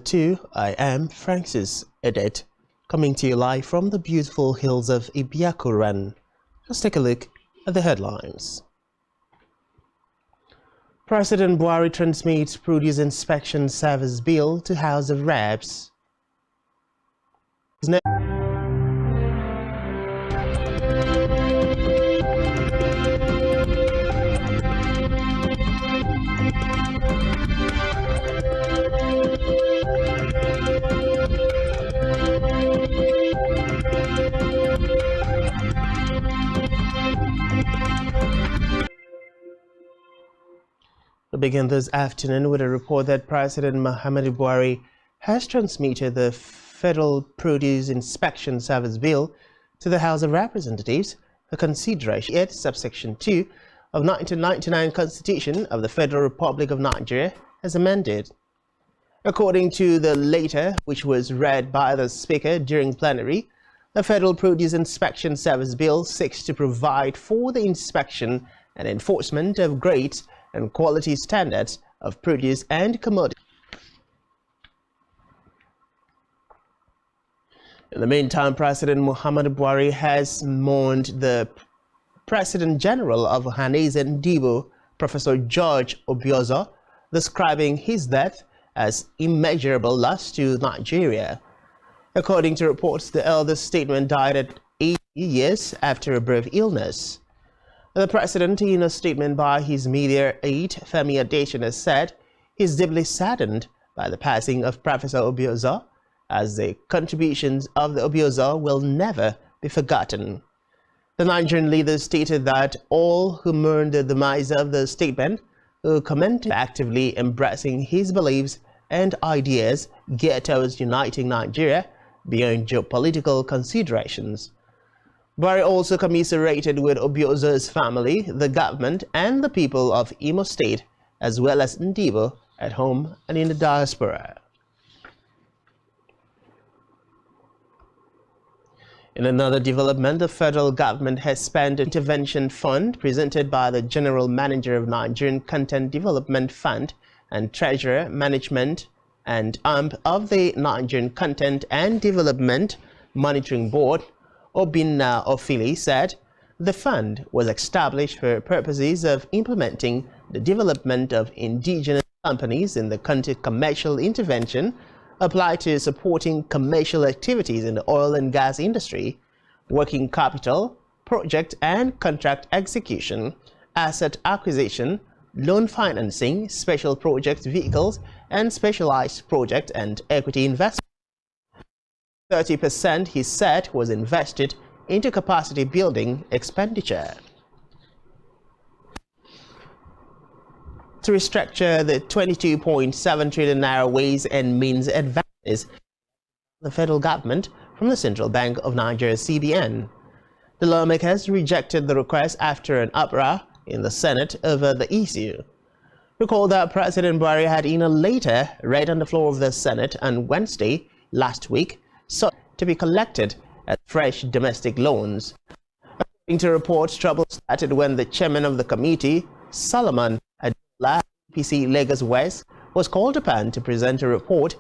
2, I am Francis Edet, coming to you live from the beautiful hills of Ibiakuran. Let's take a look at the headlines. President Buhari transmits Produce Inspection Service Bill to House of Reps. We begin this afternoon with a report that President Muhammadu Buhari has transmitted the Federal Produce Inspection Service Bill to the House of Representatives for consideration at subsection 2 of 1999 Constitution of the Federal Republic of Nigeria as amended. According to the latter, which was read by the Speaker during plenary, the Federal Produce Inspection Service Bill seeks to provide for the inspection and enforcement of grades and quality standards of produce and commodities. In the meantime, President Muhammadu Buhari has mourned the President General of Ohanaeze Ndigbo, Professor George Obiosa, describing his death as immeasurable loss to Nigeria. According to reports, the elder statesman died at 80 years after a brief illness. The president, in a statement by his media aide, Femi Adesina, said he is deeply saddened by the passing of Professor Obiosa, as the contributions of the Obiosa will never be forgotten. The Nigerian leader stated that all who mourn the demise of the statesman who commented actively embracing his beliefs and ideas geared towards uniting Nigeria beyond geopolitical considerations. Buhari also commiserated with Obiosa's family, the government, and the people of Imo State, as well as Ndigbo at home and in the diaspora. In another development, the federal government has spent an intervention fund presented by the General Manager of Nigerian Content Development Fund and Treasurer Management and AMP of the Nigerian Content and Development Monitoring Board, Obinna Ofili, said the fund was established for purposes of implementing the development of indigenous companies in the country's commercial intervention applied to supporting commercial activities in the oil and gas industry, working capital, project and contract execution, asset acquisition, loan financing, special project vehicles, and specialized project and equity investment. 30%, he said, was invested into capacity building expenditure. To restructure the 22.7 trillion naira ways and means advances the federal government from the Central Bank of Nigeria (CBN). The lawmakers rejected the request after an uproar in the Senate over the issue. Recall that President Buhari had in a letter read on the floor of the Senate on Wednesday last week sought to be collected as fresh domestic loans. According to reports, trouble started when the chairman of the committee, Solomon Adeola, APC Lagos West, was called upon to present a report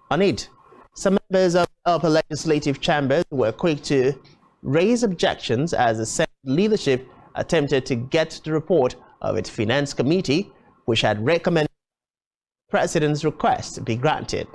on it. Some members of the upper legislative chambers were quick to raise objections as the Senate leadership attempted to get the report of its finance committee, which had recommended the president's request be granted.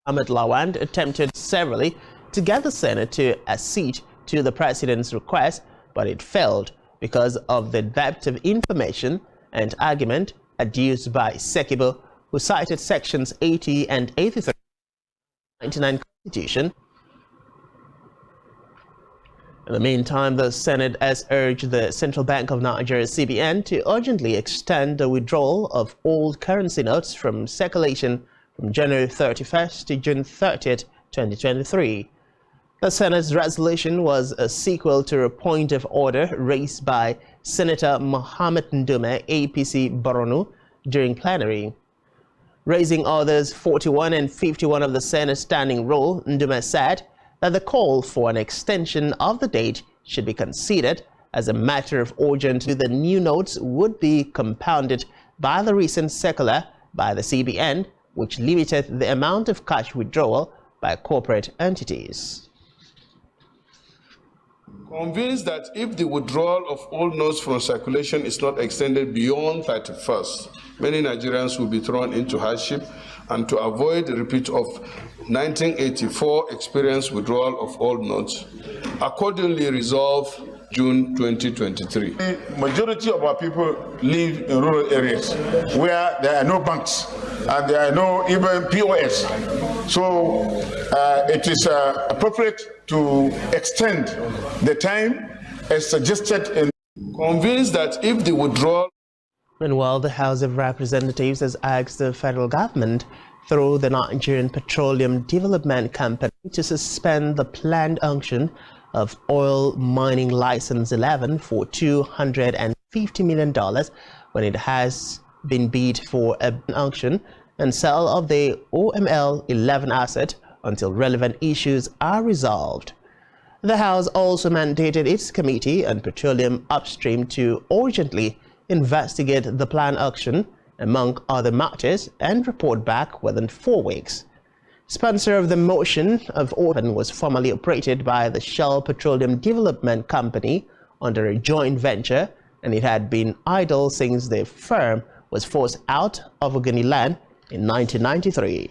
Ahmed Lawand attempted severally to get the Senate to accede to the president's request, but it failed because of the depth of information and argument adduced by Sekibo, who cited sections 80 and 83 of the 1999 Constitution. In the meantime, the Senate has urged the Central Bank of Nigeria (CBN) to urgently extend the withdrawal of old currency notes from circulation from January 31st to June 30th, 2023. The Senate's resolution was a sequel to a point of order raised by Senator Mohammed Ndume, APC Borno, during plenary. Raising orders 41 and 51 of the Senate Standing Rule, Ndume said that the call for an extension of the date should be considered as a matter of urgent. The new notes would be compounded by the recent circular by the CBN, which limited the amount of cash withdrawal by corporate entities. Convinced that if the withdrawal of all notes from circulation is not extended beyond 31st, many Nigerians will be thrown into hardship, and to avoid a repeat of 1984 experience withdrawal of all notes, accordingly resolve June 2023. The majority of our people live in rural areas where there are no banks and there are no even POS. So it is appropriate to extend the time as suggested in. Convinced that if the withdrawal. Meanwhile, the House of Representatives has asked the federal government through the Nigerian Petroleum Development Company to suspend the planned auction of oil mining license 11 for $250 million when it has been bid for an auction and sale of the OML 11 asset until relevant issues are resolved. The House also mandated its Committee on Petroleum Upstream to urgently investigate the planned auction, among other matters, and report back within 4 weeks. Sponsor of the motion of order was formerly operated by the Shell Petroleum Development Company under a joint venture, and it had been idle since the firm was forced out of Ogoniland in 1993.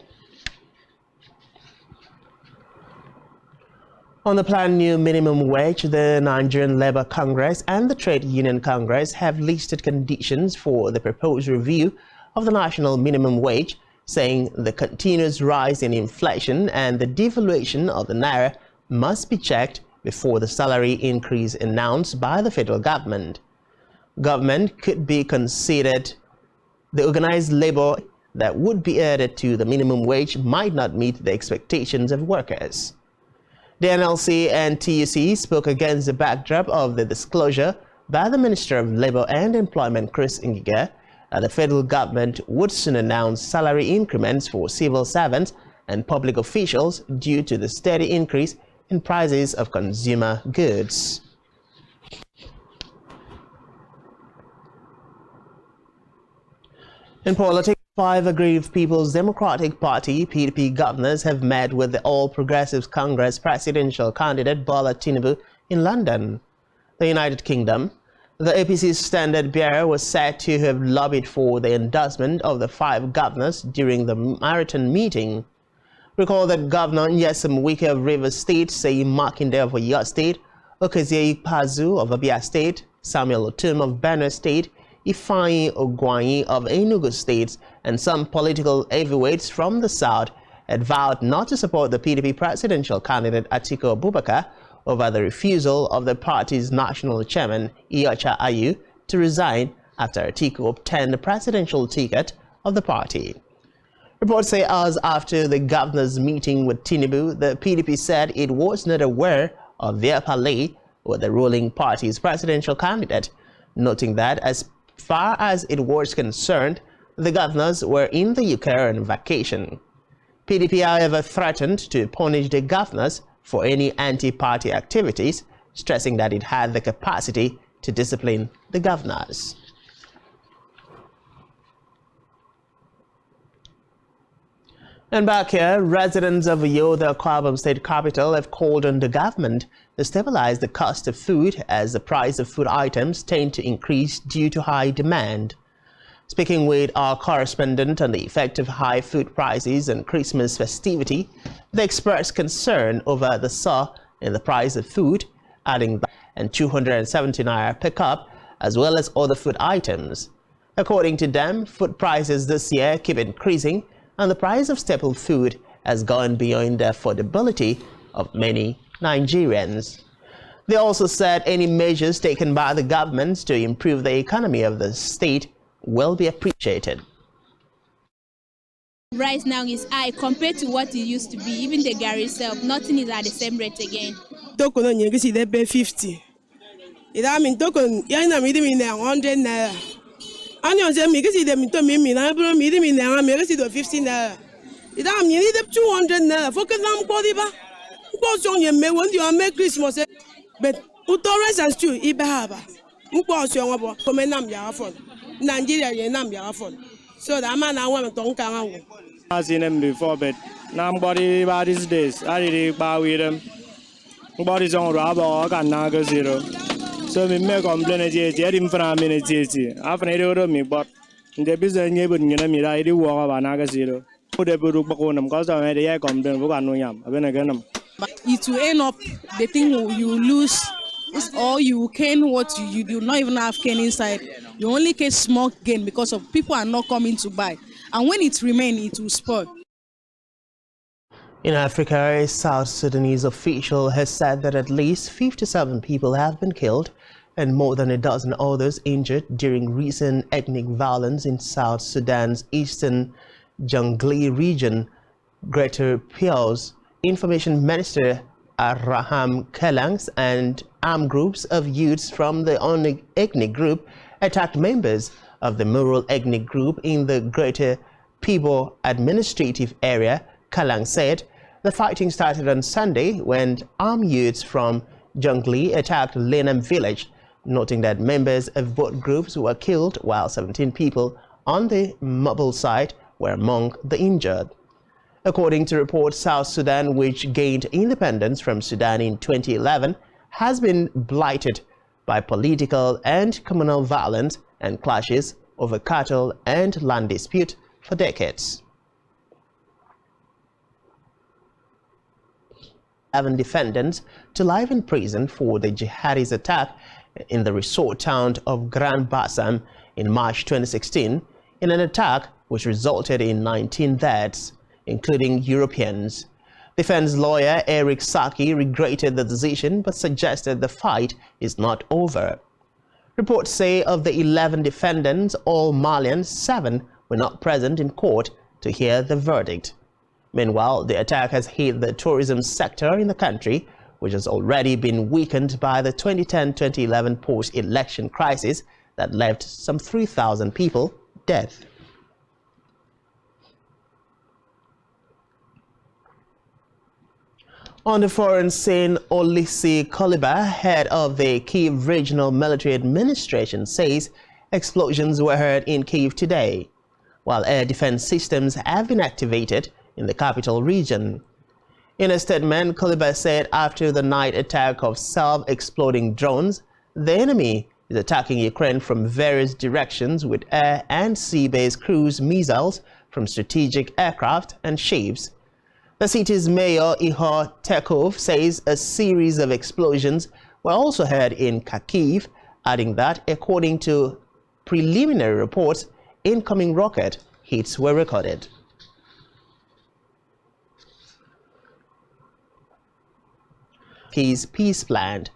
On the planned new minimum wage, the Nigerian Labour Congress and the Trade Union Congress have listed conditions for the proposed review of the national minimum wage, saying the continuous rise in inflation and the devaluation of the naira must be checked before the salary increase announced by the federal government. Government could be considered the organized labor that would be added to the minimum wage might not meet the expectations of workers. The NLC and TUC spoke against the backdrop of the disclosure by the Minister of Labour and Employment, Chris Ngige, that the federal government would soon announce salary increments for civil servants and public officials due to the steady increase in prices of consumer goods. In politics, 5 aggrieved People's Democratic Party (PDP) governors have met with the All Progressives Congress presidential candidate Bola Tinubu in London, the United Kingdom. The APC's standard bearer was said to have lobbied for the endorsement of the 5 governors during the marathon meeting. Recall that Governor Nyesom Wike of Rivers State, Seyi Makinde of Oyo State, Okezie Ikpeazu of Abia State, Samuel Otum of Benue State, Ifeanyi Ogwuanyi of Enugu State, and some political heavyweights from the south had vowed not to support the PDP presidential candidate Atiku Abubakar over the refusal of the party's national chairman Iyorchia Ayu to resign after Atiku obtained the presidential ticket of the party. Reports say hours after the governor's meeting with Tinubu, the PDP said it was not aware of their parley with the ruling party's presidential candidate, noting that as far as it was concerned, the governors were in the UK on vacation. PDP, however, threatened to punish the governors for any anti-party activities, stressing that it had the capacity to discipline the governors. And back here, residents of Uyo, the Akwa Ibom state capital, have called on the government to stabilize the cost of food as the price of food items tend to increase due to high demand. Speaking with our correspondent on the effect of high food prices and Christmas festivity, they expressed concern over the soar in the price of food, adding and 270 naira per cup, as well as other food items. According to them, food prices this year keep increasing, and the price of staple food has gone beyond the affordability of many Nigerians. They also said any measures taken by the government to improve the economy of the state will be appreciated. Rice now is high compared to what it used to be. Even the garri itself, nothing is at the same rate again. Token on you see they pay 50. It I mean token yana meeting 100 naira. And you say me see them to me na bro me na me see the 15 naira. It I mean need 200 naira. Focus on podiba. Because on you me when you make Christmas but utores and stew ibehaba. Because you want come nam ya phone. Nigeria ye nam ya phone. So that man I want to come. I've seen them before, but now body by these days, I did buy with them. Body's on rubber, I got naga zero. So we make complain a jet from a minute. I've never me, but the business neighbor, you know, me, I do walk about naga zero. Put a book on them because I had a complaint. I've been again. But it will end up the thing you lose is all you gain what you do not even have gain inside. You only get small gain because of people are not coming to buy. And when it remains, it will spoil. In Africa, a South Sudanese official has said that at least 57 people have been killed and more than a dozen others injured during recent ethnic violence in South Sudan's eastern Jonglei region. Greater Piao's Information Minister Araham Kelangs and armed groups of youths from the ethnic group attacked members of the Mural ethnic group in the Greater Pibo administrative area. Kelang said the fighting started on Sunday when armed youths from Jonglei attacked Lenam village, noting that members of both groups were killed while 17 people on the mobile site were among the injured. According to reports, South Sudan, which gained independence from Sudan in 2011, has been blighted by political and communal violence and clashes over cattle and land dispute for decades. 11 defendants to life in prison for the jihadist attack in the resort town of Grand Bassam in March 2016, in an attack which resulted in 19 deaths, including Europeans. Defense lawyer Eric Saki regretted the decision but suggested the fight is not over. Reports say of the 11 defendants, all Malians, 7 were not present in court to hear the verdict. Meanwhile, the attack has hit the tourism sector in the country, which has already been weakened by the 2010-2011 post-election crisis that left some 3,000 people dead. On the foreign scene, Olisi Koliba, head of the Kyiv Regional Military Administration, says explosions were heard in Kyiv today, while air defense systems have been activated in the capital region. In a statement, Koliba said after the night attack of self-exploding drones, the enemy is attacking Ukraine from various directions with air and sea-based cruise missiles from strategic aircraft and ships. The city's mayor, Ihor Tekov, says a series of explosions were also heard in Kharkiv, adding that, according to preliminary reports, incoming rocket hits were recorded. His peace plan.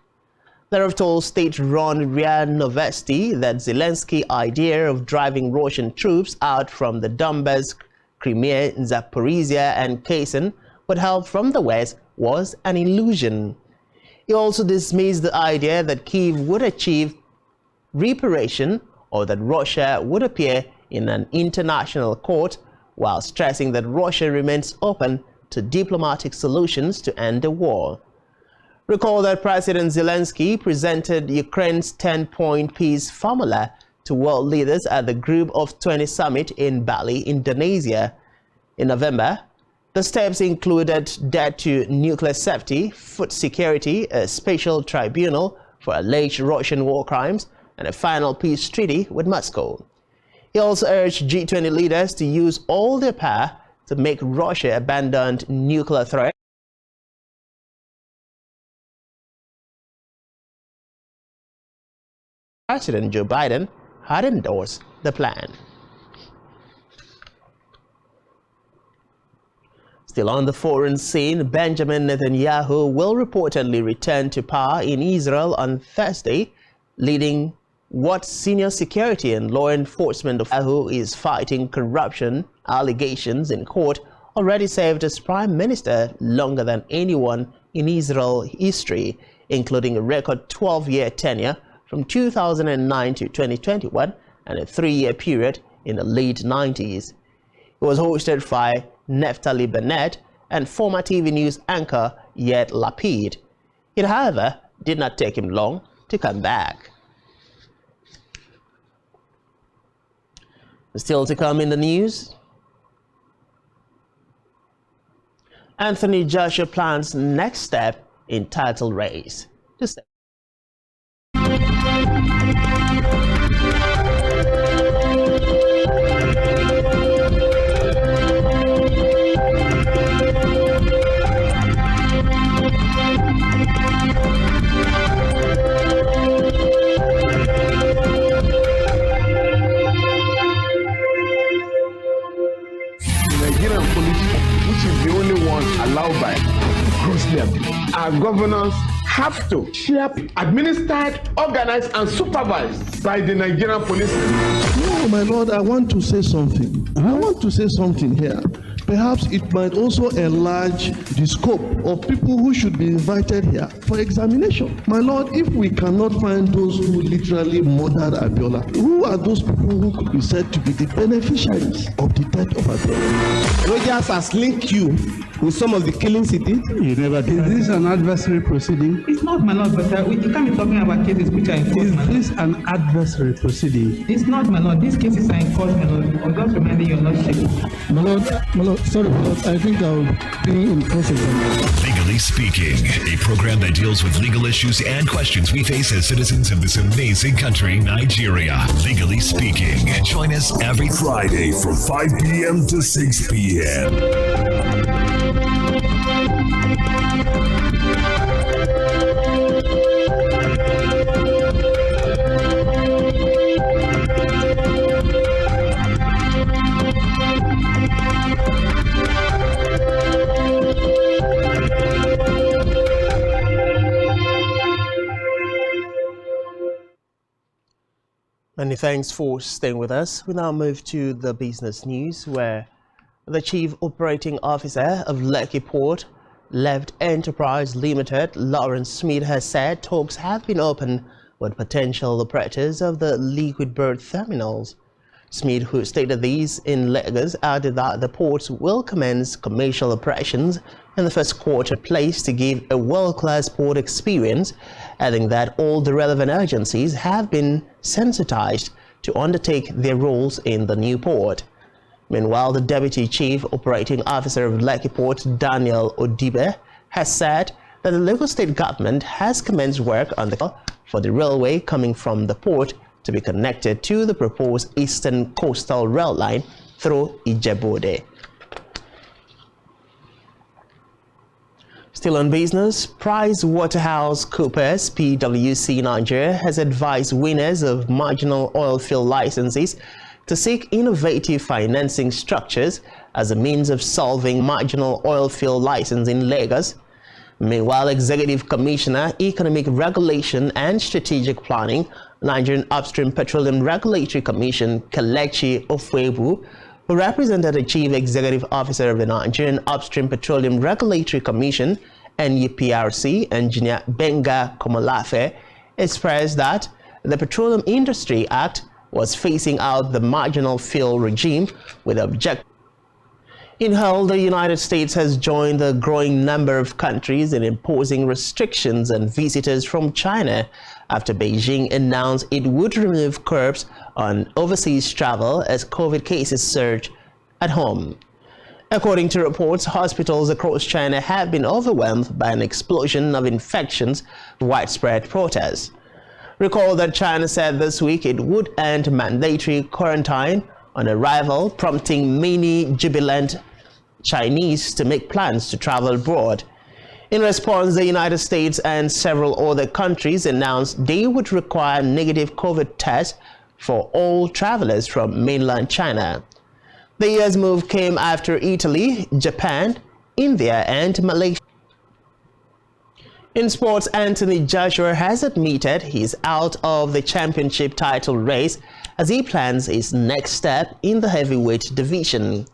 They have told state-run RIA Novosti that Zelensky's idea of driving Russian troops out from the Donbas, Crimea, Zaporizhia and Kherson with help from the West was an illusion. He also dismissed the idea that Kyiv would achieve reparation or that Russia would appear in an international court, while stressing that Russia remains open to diplomatic solutions to end the war. Recall that President Zelensky presented Ukraine's 10-point peace formula to world leaders at the Group of 20 summit in Bali, Indonesia. In November, the steps included debt to nuclear safety, food security, a special tribunal for alleged Russian war crimes, and a final peace treaty with Moscow. He also urged G20 leaders to use all their power to make Russia abandon nuclear threat. President Joe Biden had endorsed the plan. Still on the foreign scene, Benjamin Netanyahu will reportedly return to power in Israel on Thursday, leading what senior security and law enforcement official is fighting corruption allegations in court, already served as prime minister longer than anyone in Israel history, including a record 12-year tenure from 2009 to 2021 and a 3-year period in the late 90s. It was hosted by Naftali Bennett and former TV news anchor Yair Lapid. It, however, did not take him long to come back. Still to come in the news, Anthony Joshua plans next step in title race. Allowed by grossly abused. Our governors have to shape, administered, organized, and supervised by the Nigerian police. No, my lord, I want to say something. I want to say something here. Perhaps it might also enlarge the scope of people who should be invited here for examination. My lord, if we cannot find those who literally murdered Abiola, who are those people who could be said to be the beneficiaries of the death of Abiola? Rogers has linked you with some of the killings he did. You never did. Is this an adversary proceeding? It's not, my lord, but you can't be talking about cases which are in court. Is this an adversary proceeding? It's not, my lord. These cases are in court, my lord. I'm just reminding your lordship. My lord, sorry, my lord. I think I'll be in process. Legally Speaking, a program that deals with legal issues and questions we face as citizens of this amazing country, Nigeria. Legally Speaking. Join us every Friday from 5 p.m. to 6 p.m. Many thanks for staying with us. We now move to the business news, where the Chief Operating Officer of Lekki Port Left Enterprise Limited, Lawrence Smith, has said talks have been opened with potential operators of the liquid berth terminals. Smith, who stated these in Lagos, added that the ports will commence commercial operations in the first quarter, place to give a world-class port experience, adding that all the relevant agencies have been sensitized to undertake their roles in the new port. Meanwhile, the Deputy Chief Operating Officer of Lekki Port, Daniel Odibe, has said that the Lagos State government has commenced work on for the railway coming from the port to be connected to the proposed Eastern Coastal Rail Line through Ijebu-Ode. Still on business, PricewaterhouseCoopers PwC Nigeria has advised winners of marginal oil field licenses to seek innovative financing structures as a means of solving marginal oil field license in Lagos. Meanwhile, Executive Commissioner, Economic Regulation and Strategic Planning, Nigerian Upstream Petroleum Regulatory Commission, Kelechi Ofwebu, who represented the Chief Executive Officer of the Nigerian Upstream Petroleum Regulatory Commission, NUPRC, Engineer Benga Komolafe, expressed that the Petroleum Industry Act was phasing out the marginal field regime with object. In whole, the United States has joined the growing number of countries in imposing restrictions on visitors from China after Beijing announced it would remove curbs on overseas travel as COVID cases surge at home. According to reports, hospitals across China have been overwhelmed by an explosion of infections and widespread protests. Recall that China said this week it would end mandatory quarantine on arrival, prompting many jubilant Chinese to make plans to travel abroad. In response, the United States and several other countries announced they would require negative COVID tests for all travelers from mainland China. The US move came after Italy, Japan, India, and Malaysia. In sports, Anthony Joshua has admitted he's out of the championship title race as he plans his next step in the heavyweight division.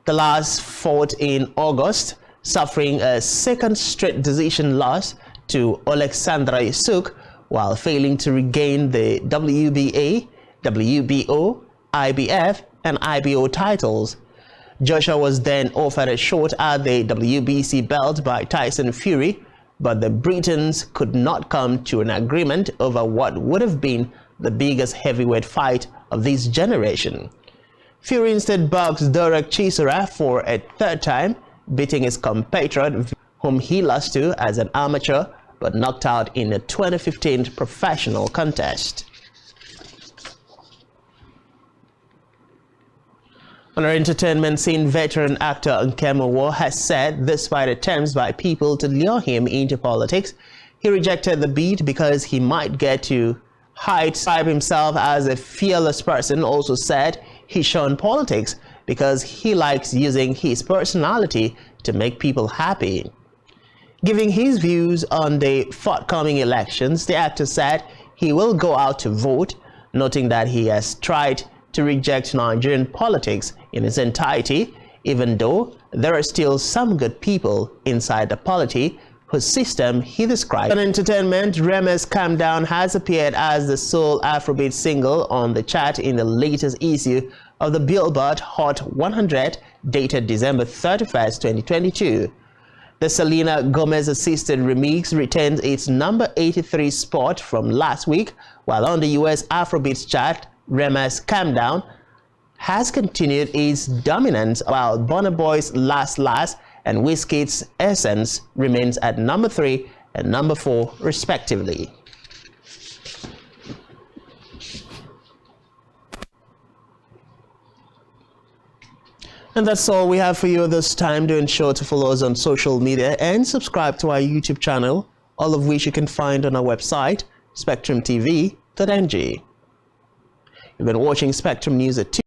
The last fought in August, suffering a second straight decision loss to Alexandra Usyk while failing to regain the WBA, WBO, IBF, and IBO titles. Joshua was then offered a shot at the WBC belt by Tyson Fury, but the Britons could not come to an agreement over what would have been the biggest heavyweight fight of this generation. Fury instead boxed Derek Chisora for a third time, beating his compatriot, whom he lost to as an amateur, but knocked out in a 2015 professional contest. On our entertainment scene, veteran actor Nkemowo has said, despite attempts by people to lure him into politics, he rejected the bid because he might get to heights. Himself as a fearless person, also said he shunned politics because he likes using his personality to make people happy. Giving his views on the forthcoming elections, the actor said he will go out to vote, noting that he has tried to reject Nigerian politics in its entirety, even though there are still some good people inside the polity whose system he described. On entertainment, Rema's Calm Down has appeared as the sole Afrobeat single on the chart in the latest issue of the Billboard Hot 100 dated December 31st, 2022. The Selena Gomez-assisted remix retains its number 83 spot from last week, while on the US Afrobeats chart, Rema's Calm Down has continued its dominance, while Burna Boy's Last Last and Wizkid's Essence remains at number 3 and number 4 respectively. And that's all we have for you this time. Do ensure to follow us on social media and subscribe to our YouTube channel, all of which you can find on our website, spectrumtv.ng. You've been watching Spectrum News at 2.